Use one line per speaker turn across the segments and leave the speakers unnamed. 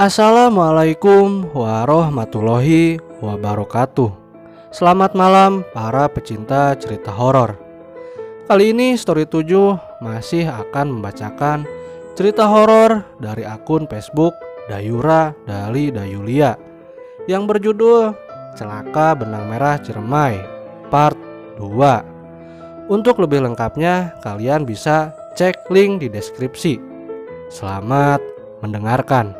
Assalamualaikum warahmatullahi wabarakatuh. Selamat malam para pecinta cerita horor. Kali ini Story 7 masih akan membacakan cerita horor dari akun Facebook Dayura Dali Dayulia yang berjudul Celaka Benang Merah Ciremai Part 2. Untuk lebih lengkapnya kalian bisa cek link di deskripsi. Selamat mendengarkan.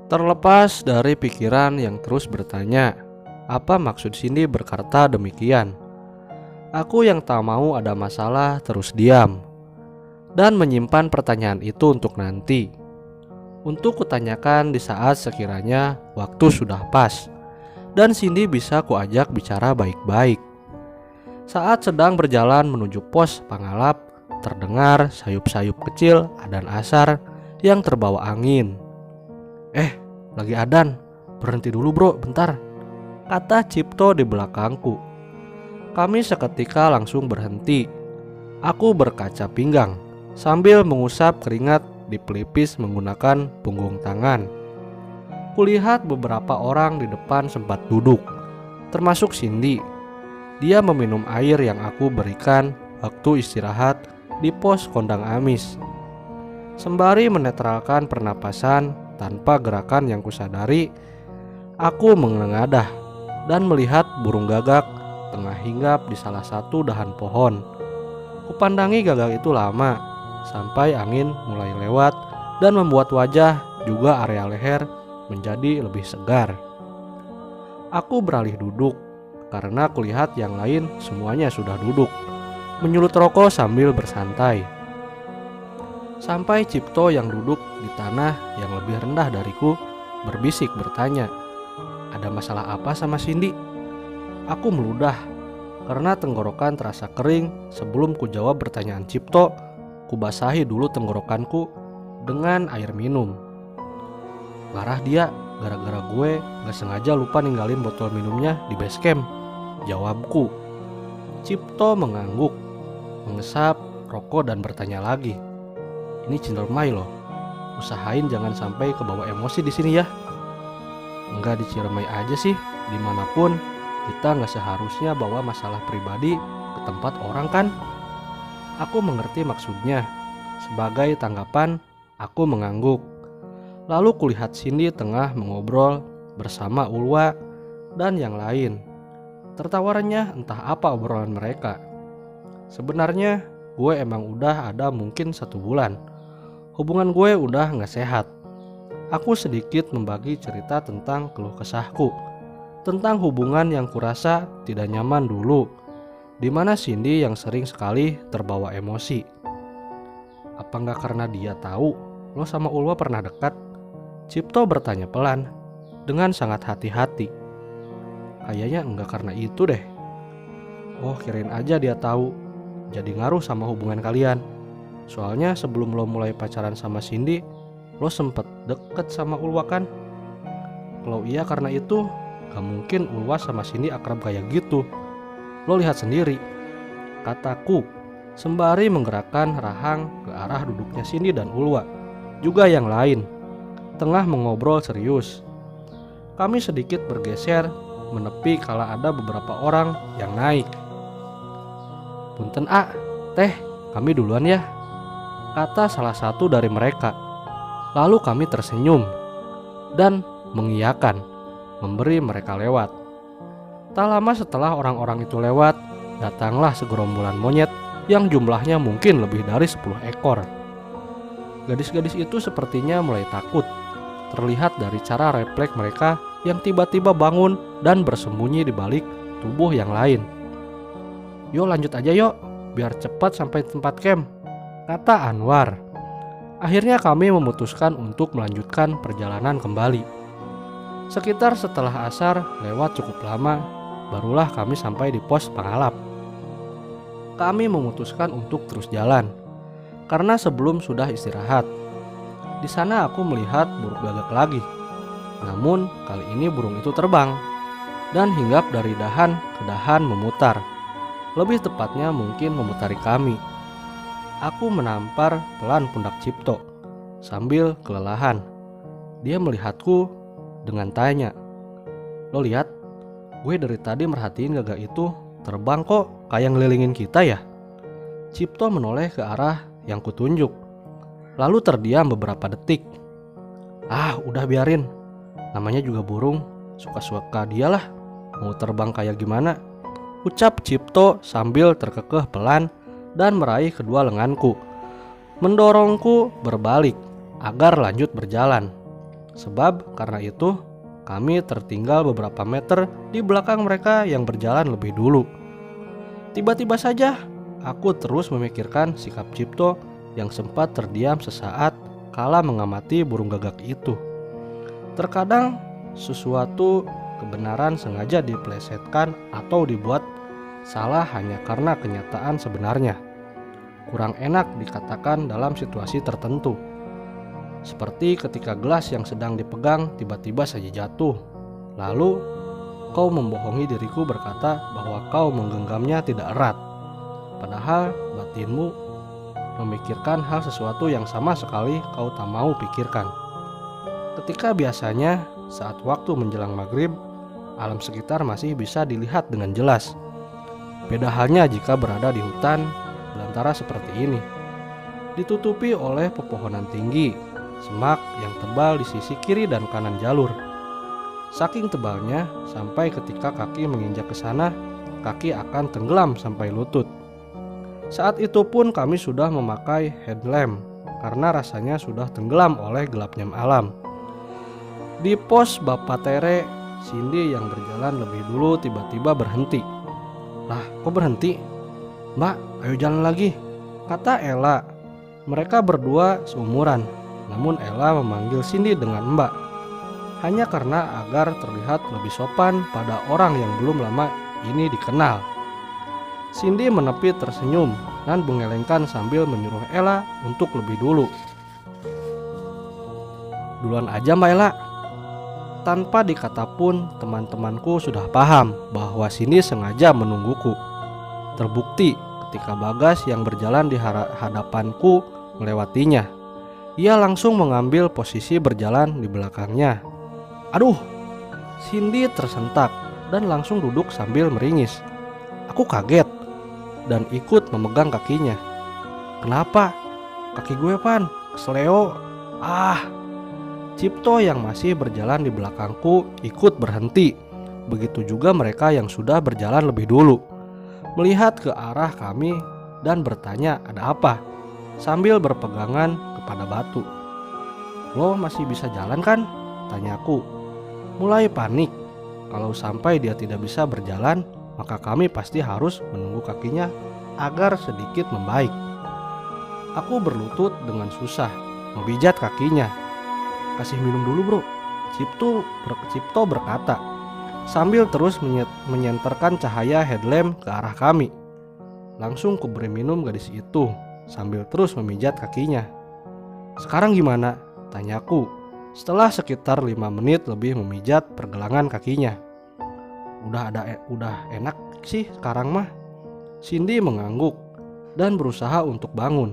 Terlepas dari pikiran yang terus bertanya, apa maksud Cindy berkata demikian? Aku yang tak mau ada masalah terus diam dan menyimpan pertanyaan itu untuk nanti. Untuk kutanyakan di saat sekiranya waktu sudah pas dan Cindy bisa kuajak bicara baik-baik. Saat sedang berjalan menuju pos Pangalap, terdengar sayup-sayup kecil adzan asar yang terbawa angin. Lagi adzan, berhenti dulu bro, bentar, kata Cipto di belakangku. Kami seketika langsung berhenti. Aku berkaca pinggang sambil mengusap keringat di pelipis menggunakan punggung tangan. Kulihat beberapa orang di depan sempat duduk, termasuk Cindy. Dia meminum air yang aku berikan waktu istirahat di pos kondang Amis. Sembari menetralkan pernapasan tanpa gerakan yang kusadari, aku menengadah dan melihat burung gagak tengah hinggap di salah satu dahan pohon. Kupandangi gagak itu lama, sampai angin mulai lewat dan membuat wajah juga area leher menjadi lebih segar. Aku beralih duduk, karena kulihat yang lain semuanya sudah duduk, menyulut rokok sambil bersantai. Sampai Cipto yang duduk di tanah yang lebih rendah dariku berbisik bertanya, "Ada masalah apa sama Cindy?" Aku meludah karena tenggorokan terasa kering. Sebelum ku jawab pertanyaan Cipto, ku basahi dulu tenggorokanku dengan air minum. Marah dia gara-gara gue gak sengaja lupa ninggalin botol minumnya di base camp, jawabku. Cipto mengangguk, mengesap rokok dan bertanya lagi, "Ini Ciremai loh, usahain jangan sampai kebawa emosi di sini ya." Enggak di Ciremai aja sih, dimanapun kita nggak seharusnya bawa masalah pribadi ke tempat orang kan. Aku mengerti maksudnya. Sebagai tanggapan, aku mengangguk. Lalu kulihat Cindy tengah mengobrol bersama Ulwa dan yang lain. Tertawarannya entah apa obrolan mereka. Sebenarnya gue emang udah ada mungkin 1 bulan. Hubungan gue udah gak sehat. Aku sedikit membagi cerita tentang keluh kesahku, tentang hubungan yang kurasa tidak nyaman dulu, dimana Cindy yang sering sekali terbawa emosi. Apa gak karena dia tahu lo sama Ulwa pernah dekat? Cipto bertanya pelan, dengan sangat hati-hati. Kayaknya enggak karena itu deh. Oh, kirain aja dia tahu, jadi ngaruh sama hubungan kalian. Soalnya sebelum lo mulai pacaran sama Cindy, lo sempet deket sama Ulwa kan? Kalau iya karena itu, gak mungkin Ulwa sama Cindy akrab kayak gitu. Lo lihat sendiri, kataku sembari menggerakkan rahang ke arah duduknya Cindy dan Ulwa, juga yang lain, tengah mengobrol serius. Kami sedikit bergeser menepi kala ada beberapa orang yang naik. "Punten teh, kami duluan ya," kata salah satu dari mereka. Lalu kami tersenyum dan mengiyakan, memberi mereka lewat. Tak lama setelah orang-orang itu lewat, datanglah segerombolan monyet yang jumlahnya mungkin lebih dari 10 ekor. Gadis-gadis itu sepertinya mulai takut, terlihat dari cara refleks mereka yang tiba-tiba bangun dan bersembunyi di balik tubuh yang lain. "Yuk lanjut aja yuk, biar cepat sampai tempat camp," kata Anwar. Akhirnya kami memutuskan untuk melanjutkan perjalanan kembali. Sekitar setelah asar lewat cukup lama, barulah kami sampai di pos Pangalap. Kami memutuskan untuk terus jalan, karena sebelum sudah istirahat. Di sana aku melihat burung gagak lagi. Namun kali ini burung itu terbang dan hinggap dari dahan ke dahan memutar. Lebih tepatnya mungkin memutari kami. Aku menampar pelan pundak Cipto sambil kelelahan. Dia melihatku dengan tanya, "Lo lihat, gue dari tadi merhatiin gagak itu terbang kok kayak ngelilingin kita ya?" Cipto menoleh ke arah yang kutunjuk, lalu terdiam beberapa detik. "Ah, udah biarin. Namanya juga burung, suka-suka dialah. Mau terbang kayak gimana?" ucap Cipto sambil terkekeh pelan dan meraih kedua lenganku, mendorongku berbalik agar lanjut berjalan. Sebab karena itu kami tertinggal beberapa meter di belakang mereka yang berjalan lebih dulu. Tiba-tiba saja aku terus memikirkan sikap Cipto yang sempat terdiam sesaat kala mengamati burung gagak itu. Terkadang sesuatu kebenaran sengaja dipelesetkan atau dibuat salah hanya karena kenyataan sebenarnya kurang enak dikatakan dalam situasi tertentu. Seperti ketika gelas yang sedang dipegang tiba-tiba saja jatuh. Lalu kau membohongi diriku berkata bahwa kau menggenggamnya tidak erat. Padahal batinmu memikirkan hal sesuatu yang sama sekali kau tak mau pikirkan. Ketika biasanya saat waktu menjelang maghrib, alam sekitar masih bisa dilihat dengan jelas. Beda halnya jika berada di hutan belantara seperti ini, ditutupi oleh pepohonan tinggi, semak yang tebal di sisi kiri dan kanan jalur. Saking tebalnya sampai ketika kaki menginjak ke sana, kaki akan tenggelam sampai lutut. Saat itu pun kami sudah memakai headlamp karena rasanya sudah tenggelam oleh gelapnya alam. Di pos Bapak Tere, Cindy yang berjalan lebih dulu tiba-tiba berhenti. "Lah, kok berhenti? Mbak, ayo jalan lagi," kata Ella. Mereka berdua seumuran, namun Ella memanggil Cindy dengan Mbak hanya karena agar terlihat lebih sopan pada orang yang belum lama ini dikenal. Cindy menepi tersenyum dan mengelengkan sambil menyuruh Ella untuk lebih dulu. "Duluan aja Mbak Ella." Tanpa dikata pun teman-temanku sudah paham bahwa Cindy sengaja menungguku. Terbukti ketika Bagas yang berjalan di hadapanku melewatinya. Ia langsung mengambil posisi berjalan di belakangnya. Aduh, Cindy tersentak dan langsung duduk sambil meringis. Aku kaget dan ikut memegang kakinya. "Kenapa? Kaki gue pan, kesleo." Cipto yang masih berjalan di belakangku ikut berhenti. Begitu juga mereka yang sudah berjalan lebih dulu, melihat ke arah kami dan bertanya ada apa, sambil berpegangan kepada batu. "Lo masih bisa jalan kan?" tanyaku. Mulai panik. Kalau sampai dia tidak bisa berjalan, maka kami pasti harus menunggu kakinya agar sedikit membaik. Aku berlutut dengan susah, membijat kakinya. "Kasih minum dulu bro," Cipto berkata, sambil terus menyenterkan cahaya headlamp ke arah kami. Langsung kuberi minum gadis itu sambil terus memijat kakinya. "Sekarang gimana?" tanyaku setelah sekitar 5 menit lebih memijat pergelangan kakinya. Udah enak sih sekarang mah." Cindy mengangguk dan berusaha untuk bangun.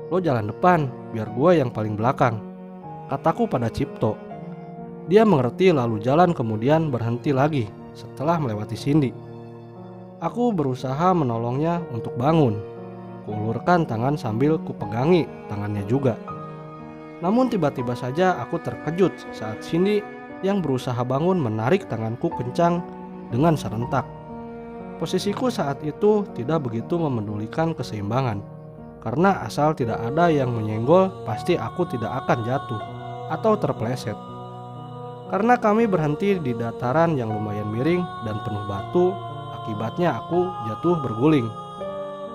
"Lo jalan depan biar gue yang paling belakang," kataku pada Cipto. Dia mengerti lalu jalan kemudian berhenti lagi setelah melewati Cindy. Aku berusaha menolongnya untuk bangun. Kuulurkan tangan sambil kupegangi tangannya juga. Namun tiba-tiba saja aku terkejut saat Cindy yang berusaha bangun menarik tanganku kencang dengan serentak. Posisiku saat itu tidak begitu memedulikan keseimbangan, karena asal tidak ada yang menyenggol pasti aku tidak akan jatuh atau terpeleset. Karena kami berhenti di dataran yang lumayan miring dan penuh batu, akibatnya aku jatuh berguling.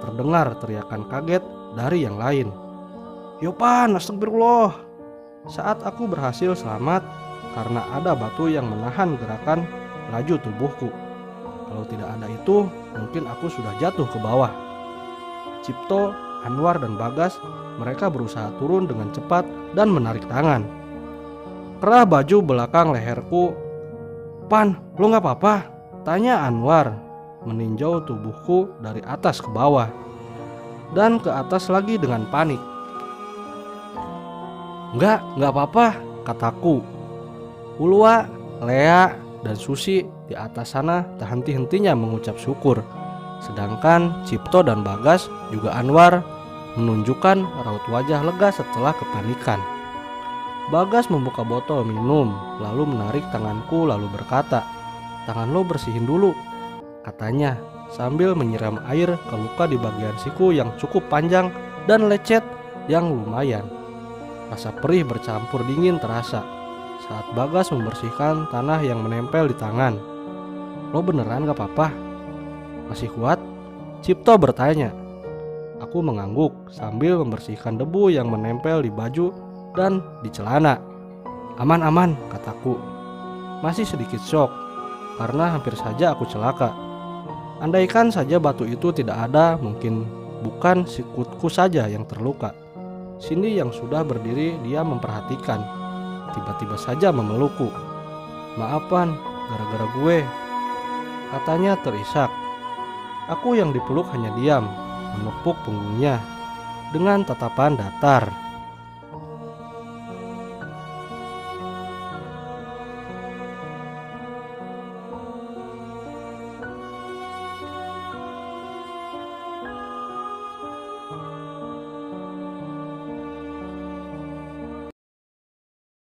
Terdengar teriakan kaget dari yang lain. "Yopan, astagfirullah." Saat aku berhasil selamat karena ada batu yang menahan gerakan laju tubuhku. Kalau tidak ada itu, mungkin aku sudah jatuh ke bawah. Cipto Anwar dan Bagas, mereka berusaha turun dengan cepat dan menarik tangan. Kerah baju belakang leherku. "Pan, lo gak apa-apa?" tanya Anwar, meninjau tubuhku dari atas ke bawah dan ke atas lagi dengan panik. Enggak apa-apa," kataku. Ulwa, Lea, dan Susi di atas sana tak henti-hentinya mengucap syukur. Sedangkan Cipto dan Bagas juga Anwar menunjukkan raut wajah lega setelah kepanikan. Bagas membuka botol minum, lalu menarik tanganku lalu berkata, "Tangan lo bersihin dulu," katanya sambil menyiram air ke luka di bagian siku yang cukup panjang dan lecet yang lumayan. Rasa perih bercampur dingin terasa saat Bagas membersihkan tanah yang menempel di tangan. "Lo beneran gak apa-apa? Masih kuat?" Cipto bertanya. Aku mengangguk sambil membersihkan debu yang menempel di baju dan di celana. Aman," kataku. Masih sedikit syok karena hampir saja aku celaka. Andaikan saja batu itu tidak ada, mungkin bukan sikutku saja yang terluka. Cindy yang sudah berdiri diam memperhatikan, tiba-tiba saja memelukku. "Maafan, gara-gara gue," katanya terisak. Aku yang dipeluk hanya diam, menepuk punggungnya dengan tatapan datar.